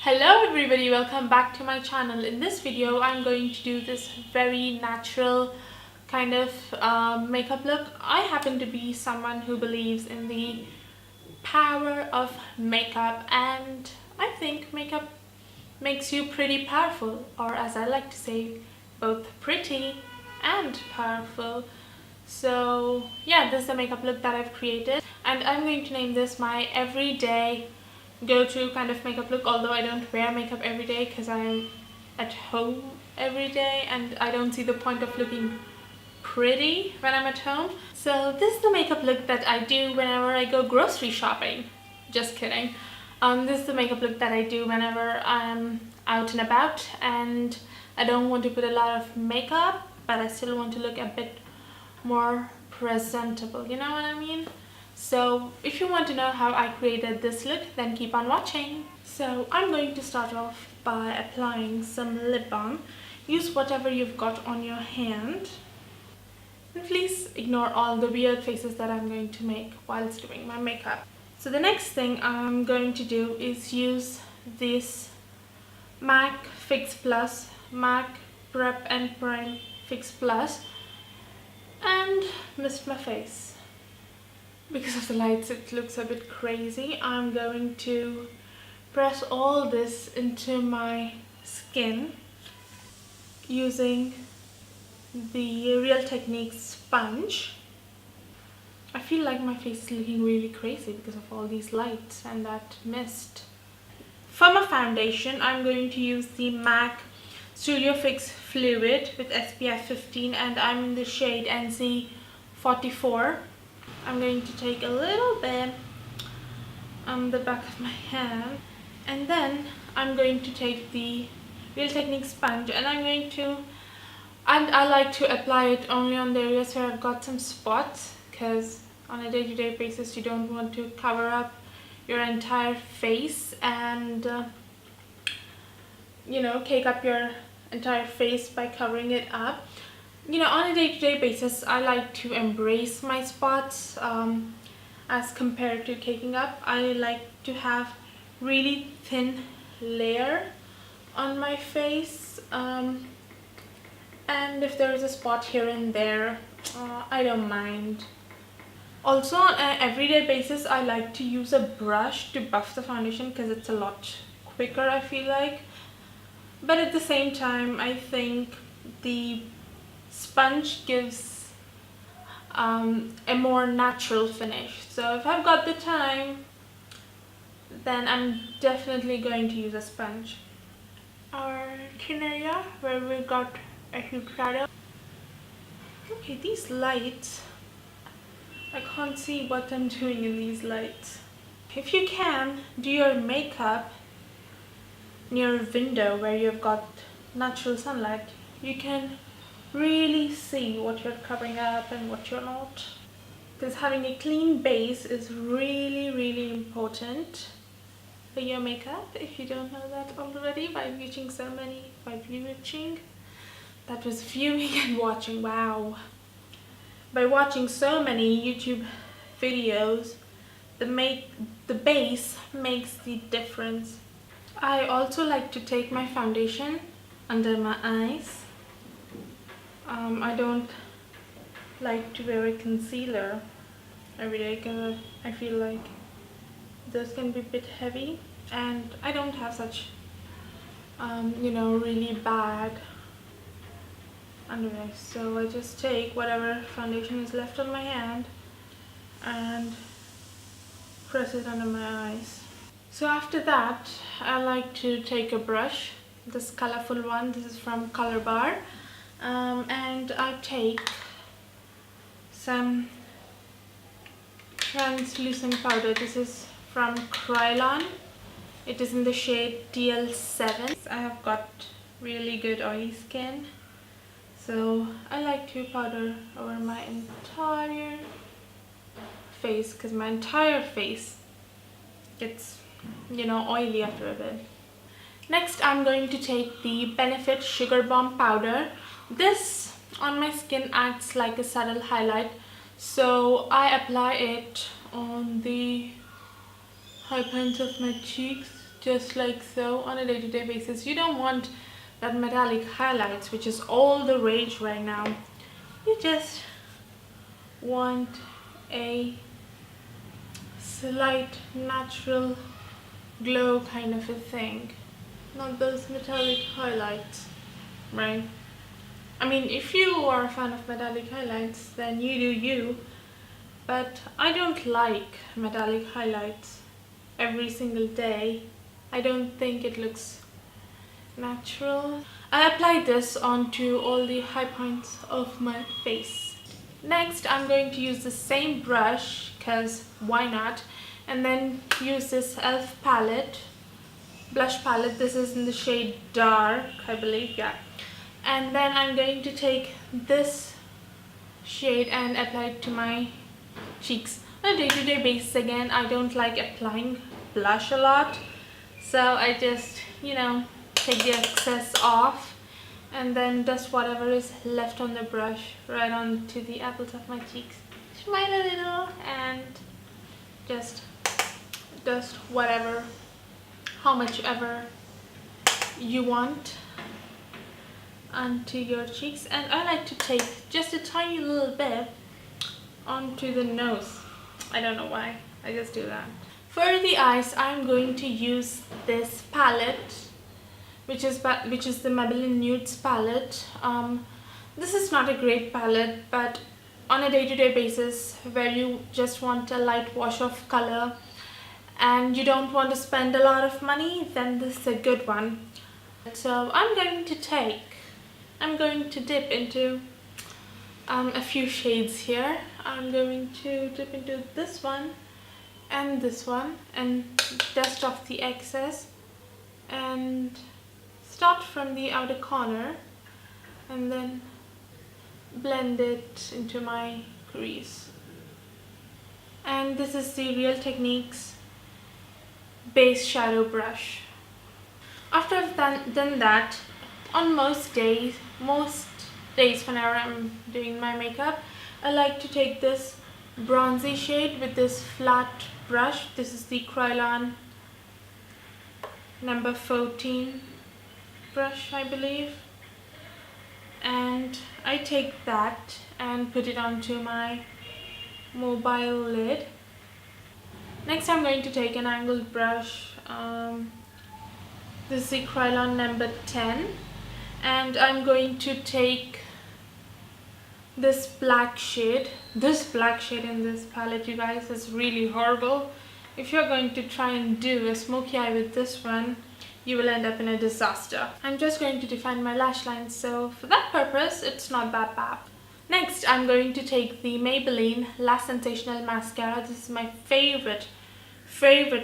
Hello everybody, welcome back to my channel. In this video I'm going to do this very natural kind of makeup look. I happen to be someone who believes in the power of makeup, and I think makeup makes you pretty powerful, or as I like to say, both pretty and powerful. So yeah, this is the makeup look that I've created, and I'm going to name this my everyday go-to kind of makeup look, although I don't wear makeup every day because I'm at home every day and I don't see the point of looking pretty when I'm at home. So this is the makeup look that I do whenever I go grocery shopping. Just kidding. This is the makeup look that I do whenever I'm out and about and I don't want to put a lot of makeup, but I still want to look a bit more presentable, you know what I mean? So if you want to know how I created this look, then keep on watching. So I'm going to start off by applying some lip balm. Use whatever you've got on your hand. And please ignore all the weird faces that I'm going to make whilst doing my makeup. So the next thing I'm going to do is use this MAC Fix Plus, MAC Prep and Prime Fix Plus, and mist my face. Because of the lights it looks a bit crazy. I'm going to press all this into my skin using the Real Techniques sponge. I feel like my face is looking really crazy because of all these lights and that mist. For my foundation, I'm going to use the MAC Studio Fix Fluid with SPF 15 and I'm in the shade NC44. I'm going to take a little bit on the back of my hand, and then I'm going to take the Real Techniques sponge and I like to apply it only on the areas where I've got some spots, because on a day-to-day basis you don't want to cover up your entire face and cake up your entire face by covering it up. On a day-to-day basis, I like to embrace my spots as compared to caking up. I like to have really thin layer on my face, and if there is a spot here and there, I don't mind. Also, on an everyday basis, I like to use a brush to buff the foundation because it's a lot quicker, I feel like. But at the same time, I think the sponge gives a more natural finish. So if I've got the time, then I'm definitely going to use a sponge. Our chin area where we got a huge shadow. Okay, these lights, I can't see what I'm doing in these lights. If you can, do your makeup near a window where you've got natural sunlight, you can really see what you're covering up and what you're not, because having a clean base is really important for your makeup. If you don't know that already, by viewing that was viewing and watching, wow, by watching so many YouTube videos, the base makes the difference. I also like to take my foundation under my eyes. I don't like to wear a concealer every day because I feel like those can be a bit heavy and I don't have such really bad under eyes. So I just take whatever foundation is left on my hand and press it under my eyes. So after that, I like to take a brush, this colorful one. This is from Color Bar. And I take some translucent powder. This is from Krylon. It is in the shade TL7. I have got really good oily skin, so I like to powder over my entire face because my entire face gets oily after a bit. Next, I'm going to take the Benefit Sugar Bomb powder. This on my skin acts like a subtle highlight, so I apply it on the high points of my cheeks just like so on a day-to-day basis. You don't want that metallic highlights, which is all the rage right now. You just want a slight natural glow kind of a thing, not those metallic highlights, right? I mean, if you are a fan of metallic highlights, then you do you, but I don't like metallic highlights every single day. I don't think it looks natural. I applied this onto all the high points of my face. Next, I'm going to use the same brush, because why not, and then use this e.l.f. palette, blush palette. This is in the shade Dark, I believe, yeah. And then I'm going to take this shade and apply it to my cheeks. On a day-to-day basis, again, I don't like applying blush a lot, so I just, you know, take the excess off and then dust whatever is left on the brush right onto the apples of my cheeks. Smile a little and just dust whatever, how much ever you want onto your cheeks. And I like to take just a tiny little bit onto the nose. I don't know why, I just do that. For the eyes, I'm going to use this palette, which is the Maybelline Nudes palette. This is not a great palette, but on a day-to-day basis where you just want a light wash of color and you don't want to spend a lot of money, then this is a good one. So I'm going to dip into a few shades here. I'm going to dip into this one and dust off the excess and start from the outer corner and then blend it into my crease. And this is the Real Techniques base shadow brush. After I've done that, on most days whenever I'm doing my makeup, I like to take this bronzy shade with this flat brush. This is the Krylon number 14 brush, I believe, and I take that and put it onto my mobile lid. Next, I'm going to take an angled brush. This is the Krylon number 10, and I'm going to take this black shade. This black shade in this palette, you guys, is really horrible. If you're going to try and do a smoky eye with this one, you will end up in a disaster. I'm just going to define my lash lines, so for that purpose, it's not that bad. Next, I'm going to take the Maybelline Lash Sensational Mascara. This is my favorite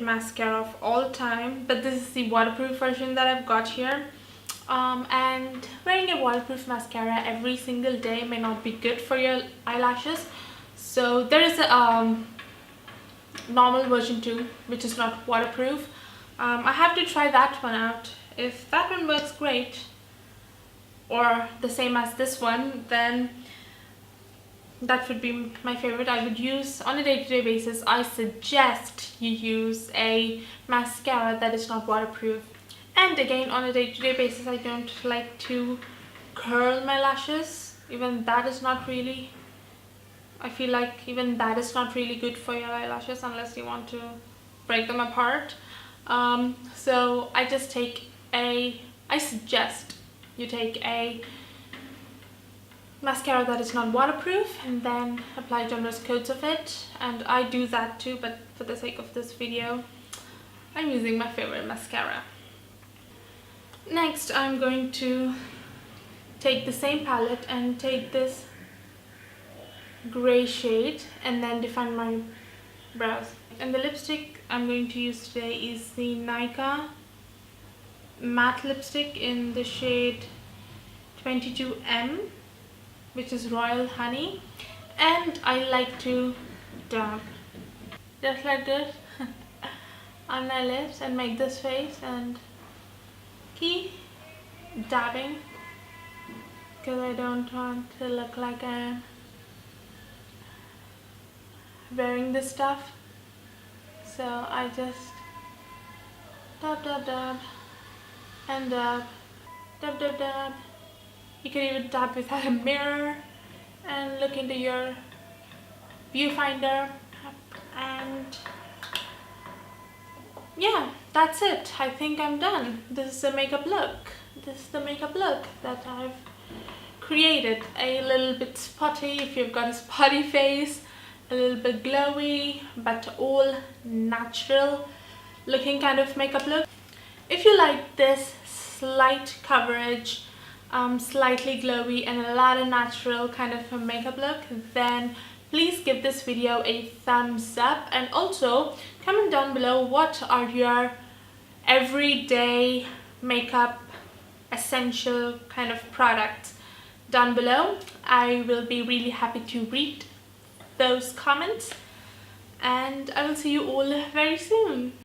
mascara of all time, but this is the waterproof version that I've got here. And wearing a waterproof mascara every single day may not be good for your eyelashes. So there is a normal version too, which is not waterproof. I have to try that one out. If that one works great, or the same as this one, then that would be my favorite. I would use on a day-to-day basis. I suggest you use a mascara that is not waterproof. And again, on a day-to-day basis, I don't like to curl my lashes. Even that is not really, I feel like even that is not really good for your eyelashes unless you want to break them apart. So I suggest you take a mascara that is not waterproof and then apply generous coats of it. And I do that too, but for the sake of this video, I'm using my favorite mascara. Next, I'm going to take the same palette and take this gray shade and then define my brows. And the lipstick I'm going to use today is the Nika matte lipstick in the shade 22M, which is Royal Honey, and I like to dab just like this on my lips and make this face and keep dabbing because I don't want to look like I'm wearing this stuff. So I just dab dab dab, and dab dab dab dab. You can even dab without a mirror and look into your viewfinder, and yeah, that's it. I think I'm done. This is the makeup look. This is the makeup look that I've created. A little bit spotty if you've got a spotty face, a little bit glowy, but all natural looking kind of makeup look. If you like this slight coverage, slightly glowy and a lot of natural kind of a makeup look, then please give this video a thumbs up, and also comment down below what are your everyday makeup essential kind of products down below. I will be really happy to read those comments, and I will see you all very soon.